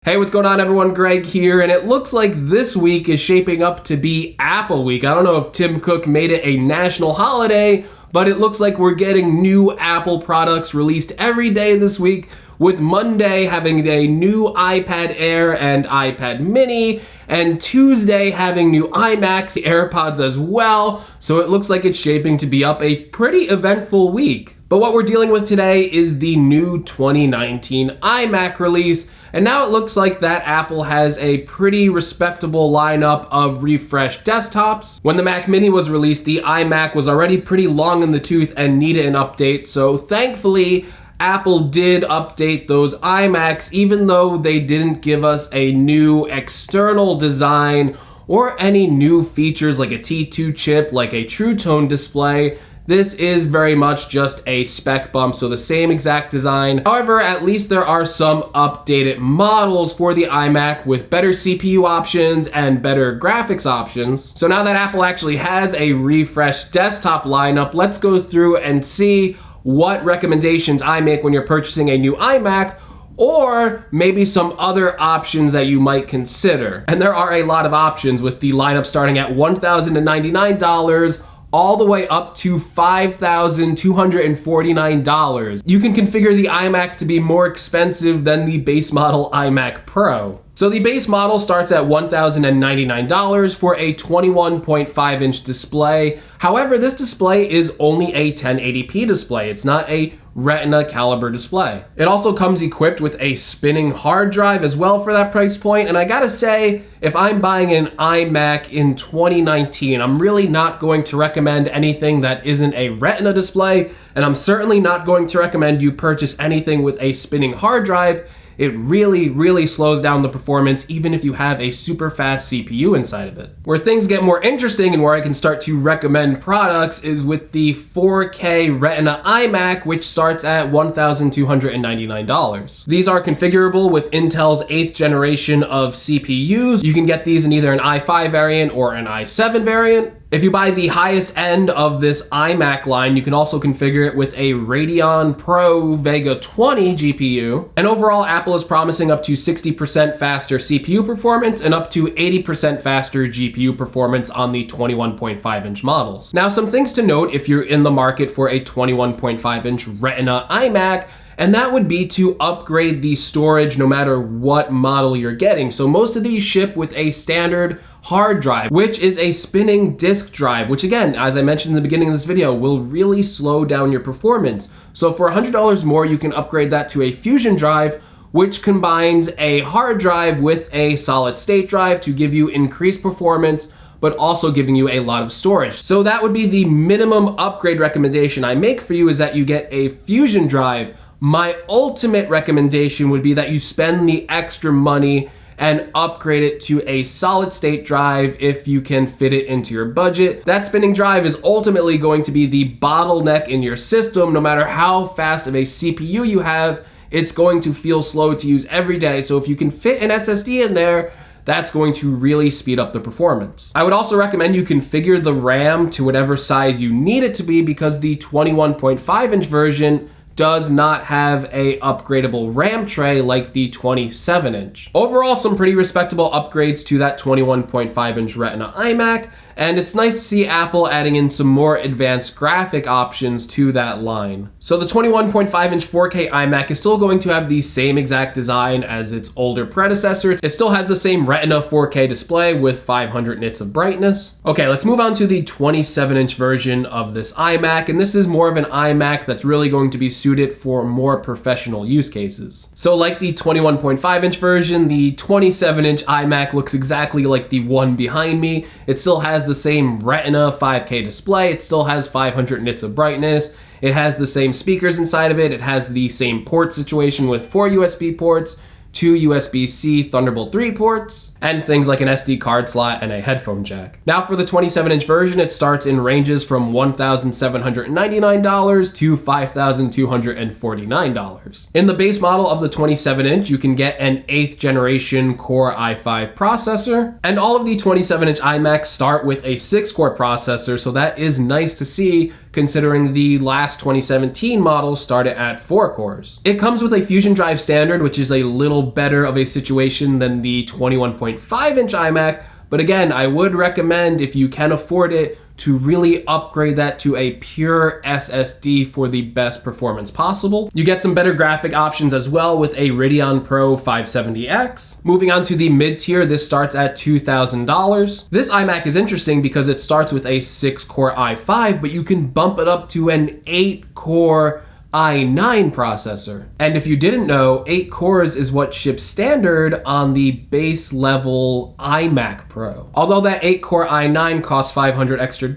Hey, what's going on everyone? Greg here, and it looks like this week is shaping up to be Apple Week. I don't know if Tim Cook made it a national holiday, but it looks like we're getting new Apple products released every day this week, with Monday having a new iPad Air and iPad Mini, and Tuesday having new iMacs, AirPods as well. So it looks like it's shaping to be up a pretty eventful week. But what we're dealing with today is the new 2019 iMac release, and now it looks like that Apple has a pretty respectable lineup of refreshed desktops. When the Mac Mini was released, the iMac was already pretty long in the tooth and needed an update, so thankfully, Apple did update those iMacs, even though they didn't give us a new external design or any new features like a T2 chip, like a True Tone display. This is very much just a spec bump, so the same exact design. However, at least there are some updated models for the iMac with better CPU options and better graphics options. So now that Apple actually has a refreshed desktop lineup, let's go through and see what recommendations I make when you're purchasing a new iMac, or maybe some other options that you might consider. And there are a lot of options, with the lineup starting at $1,099 all the way up to $5,249. You can configure the iMac to be more expensive than the base model iMac Pro. So the base model starts at $1,099 for a 21.5-inch display. However, this display is only a 1080p display. It's not a Retina caliber display. It also comes equipped with a spinning hard drive as well for that price point, and I gotta say, if I'm buying an iMac in 2019, I'm really not going to recommend anything that isn't a Retina display, and I'm certainly not going to recommend you purchase anything with a spinning hard drive. It really slows down the performance, even if you have a super fast CPU inside of it. Where things get more interesting and where I can start to recommend products is with the 4K Retina iMac, which starts at $1,299. These are configurable with Intel's 8th generation of CPUs. You can get these in either an i5 variant or an i7 variant. If you buy the highest end of this iMac line, you can also configure it with a Radeon Pro Vega 20 GPU. And overall, Apple is promising up to 60% faster CPU performance and up to 80% faster GPU performance on the 21.5-inch models. Now, some things to note if you're in the market for a 21.5-inch Retina iMac, and that would be to upgrade the storage no matter what model you're getting. So most of these ship with a standard hard drive, which is a spinning disk drive, which again, as I mentioned in the beginning of this video, will really slow down your performance. So for $100 more, you can upgrade that to a Fusion drive, which combines a hard drive with a solid state drive to give you increased performance, but also giving you a lot of storage. So that would be the minimum upgrade recommendation I make for you, is that you get a Fusion drive. My ultimate recommendation would be that you spend the extra money and upgrade it to a solid state drive if you can fit it into your budget. That spinning drive is ultimately going to be the bottleneck in your system. No matter how fast of a CPU you have, it's going to feel slow to use every day. So if you can fit an SSD in there, that's going to really speed up the performance. I would also recommend you configure the RAM to whatever size you need it to be, because the 21.5-inch version does not have a upgradable RAM tray like the 27-inch. Overall, some pretty respectable upgrades to that 21.5-inch Retina iMac, and it's nice to see Apple adding in some more advanced graphic options to that line. So the 21.5-inch 4K iMac is still going to have the same exact design as its older predecessor. It still has the same Retina 4K display with 500 nits of brightness. Okay, let's move on to the 27-inch version of this iMac, and this is more of an iMac that's really going to be suited for more professional use cases. So like the 21.5-inch version, the 27-inch iMac looks exactly like the one behind me. It still has the same Retina 5K display. It still has 500 nits of brightness. It has the same speakers inside of it. It has the same port situation with 4 USB ports, 2 USB-C Thunderbolt 3 ports, and things like an SD card slot and a headphone jack. Now for the 27-inch version, it starts in ranges from $1,799 to $5,249. In the base model of the 27-inch, you can get an 8th generation Core i5 processor, and all of the 27-inch iMacs start with a 6-core processor, so that is nice to see, considering the last 2017 models started at 4 cores. It comes with a Fusion Drive Standard, which is a little better of a situation than the 21.5-inch iMac, but again, I would recommend, if you can afford it, to really upgrade that to a pure SSD for the best performance possible. You get some better graphic options as well with a Radeon Pro 570X. Moving on to the mid-tier, this starts at $2,000. This iMac is interesting because it starts with a 6-core i5, but you can bump it up to an 8-core i9 processor. And if you didn't know, 8 cores is what ships standard on the base level iMac Pro. Although that 8-core i9 costs $500 extra,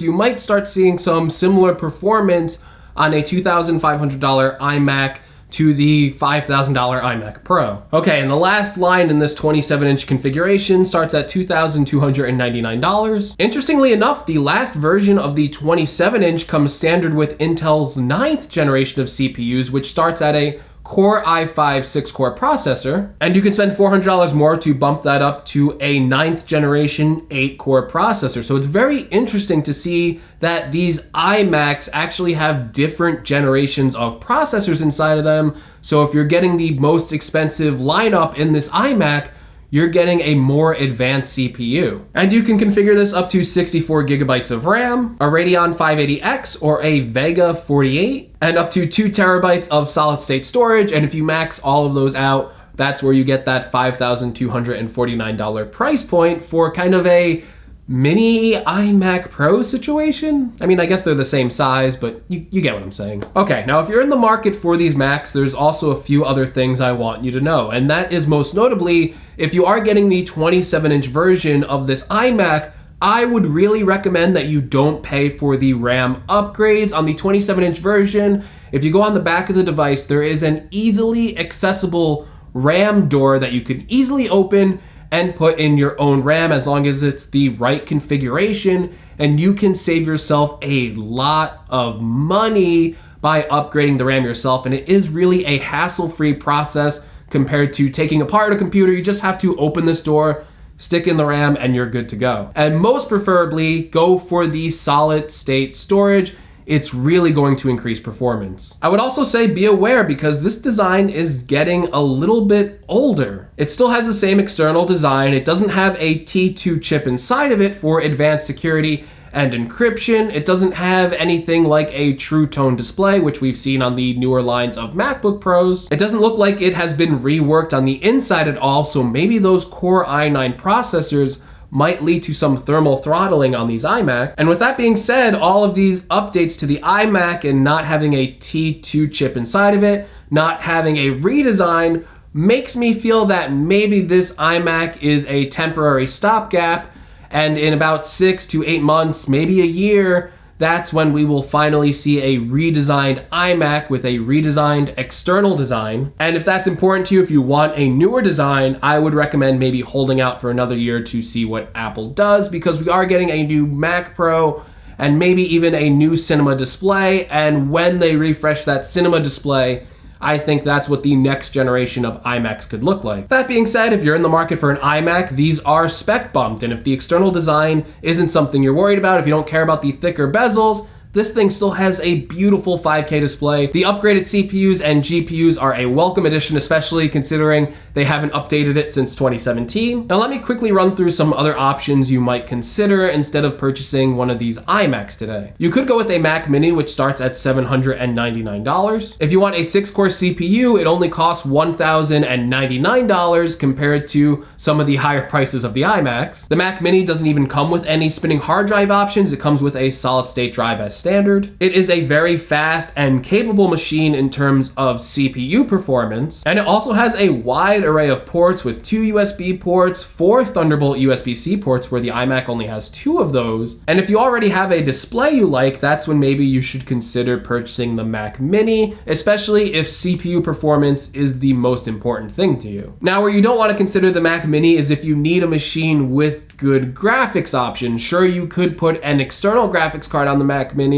you might start seeing some similar performance on a $2,500 iMac to the $5,000 iMac Pro. Okay, and the last line in this 27-inch configuration starts at $2,299. Interestingly enough, the last version of the 27-inch comes standard with Intel's 9th generation of CPUs, which starts at a Core i5 6-core processor, and you can spend $400 more to bump that up to a 9th generation 8-core processor. So it's very interesting to see that these iMacs actually have different generations of processors inside of them. So if you're getting the most expensive lineup in this iMac, you're getting a more advanced CPU. And you can configure this up to 64 gigabytes of RAM, a Radeon 580X or a Vega 48, and up to 2 terabytes of solid state storage. And if you max all of those out, that's where you get that $5,249 price point for kind of a mini iMac Pro situation. I mean, I guess they're the same size, but you get what I'm saying. Okay, now if you're in the market for these Macs, there's also a few other things I want you to know, and that is most notably, if you are getting the 27-inch version of this iMac, I would really recommend that you don't pay for the RAM upgrades. On the 27-inch version, if you go on the back of the device, there is an easily accessible RAM door that you can easily open and put in your own RAM as long as it's the right configuration, and you can save yourself a lot of money by upgrading the RAM yourself. And it is really a hassle-free process compared to taking apart a computer. You just have to open this door, stick in the RAM, and you're good to go. And most preferably, go for the solid state storage. It's really going to increase performance. I would also say be aware, because this design is getting a little bit older. It still has the same external design. It doesn't have a T2 chip inside of it for advanced security and encryption. It doesn't have anything like a True Tone display, which we've seen on the newer lines of MacBook Pros. It doesn't look like it has been reworked on the inside at all, so maybe those Core i9 processors might lead to some thermal throttling on these iMac. And with that being said, all of these updates to the iMac and not having a T2 chip inside of it, not having a redesign, makes me feel that maybe this iMac is a temporary stopgap, and in about 6 to 8 months, maybe a year, that's when we will finally see a redesigned iMac with a redesigned external design. And if that's important to you, if you want a newer design, I would recommend maybe holding out for another year to see what Apple does, because we are getting a new Mac Pro and maybe even a new Cinema display. And when they refresh that Cinema display, I think that's what the next generation of iMacs could look like. That being said, if you're in the market for an iMac, these are spec bumped, and if the external design isn't something you're worried about, if you don't care about the thicker bezels, this thing still has a beautiful 5K display. The upgraded CPUs and GPUs are a welcome addition, especially considering they haven't updated it since 2017. Now let me quickly run through some other options you might consider instead of purchasing one of these iMacs today. You could go with a Mac Mini, which starts at $799. If you want a 6-core CPU, it only costs $1,099 compared to some of the higher prices of the iMacs. The Mac Mini doesn't even come with any spinning hard drive options. It comes with a solid state drive as standard. It is a very fast and capable machine in terms of CPU performance, and it also has a wide array of ports with 2 USB ports, 4 Thunderbolt USB-C ports where the iMac only has 2 of those. And if you already have a display you like, that's when maybe you should consider purchasing the Mac Mini, especially if CPU performance is the most important thing to you. Now, where you don't want to consider the Mac Mini is if you need a machine with good graphics options. Sure, you could put an external graphics card on the Mac Mini,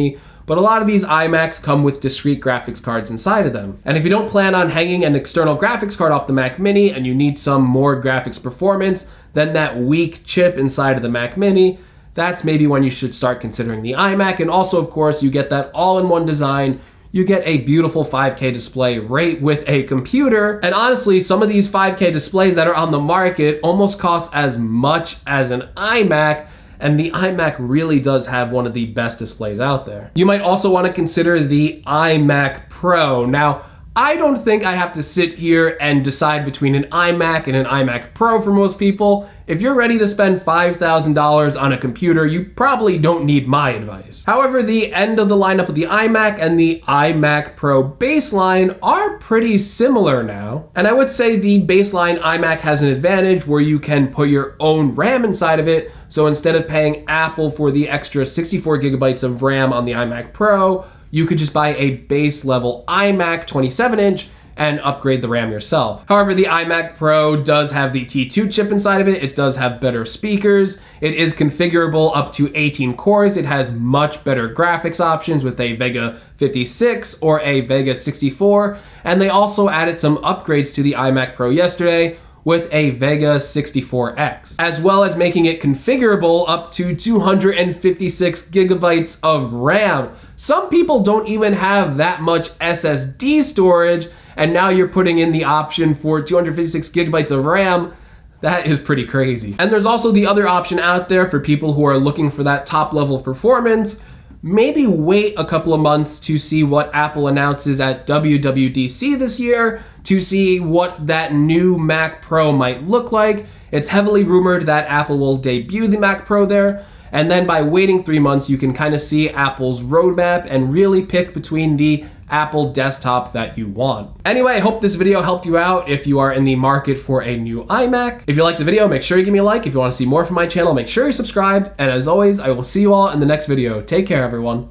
but a lot of these iMacs come with discrete graphics cards inside of them. And if you don't plan on hanging an external graphics card off the Mac Mini and you need some more graphics performance than that weak chip inside of the Mac Mini, that's maybe when you should start considering the iMac. And also, of course, you get that all-in-one design. You get a beautiful 5K display right with a computer. And honestly, some of these 5K displays that are on the market almost cost as much as an iMac, and the iMac really does have one of the best displays out there. You might also want to consider the iMac Pro. Now, I don't think I have to sit here and decide between an iMac and an iMac Pro for most people. If you're ready to spend $5,000 on a computer, you probably don't need my advice. However, the end of the lineup of the iMac and the iMac Pro baseline are pretty similar now. And I would say the baseline iMac has an advantage where you can put your own RAM inside of it. So instead of paying Apple for the extra 64 gigabytes of RAM on the iMac Pro, you could just buy a base level iMac 27-inch and upgrade the RAM yourself. However, the iMac Pro does have the T2 chip inside of it. It does have better speakers. It is configurable up to 18 cores. It has much better graphics options with a Vega 56 or a Vega 64. And they also added some upgrades to the iMac Pro yesterday with a Vega 64X, as well as making it configurable up to 256 gigabytes of RAM. Some people don't even have that much SSD storage, and now you're putting in the option for 256 gigabytes of RAM. That is pretty crazy. And there's also the other option out there for people who are looking for that top level of performance. Maybe wait a couple of months to see what Apple announces at WWDC this year to see what that new Mac Pro might look like. It's heavily rumored that Apple will debut the Mac Pro there. And then by waiting 3 months, you can kind of see Apple's roadmap and really pick between the Apple desktop that you want. Anyway, I hope this video helped you out if you are in the market for a new iMac. If you liked the video, make sure you give me a like. If you want to see more from my channel, make sure you're subscribed. And as always, I will see you all in the next video. Take care, everyone.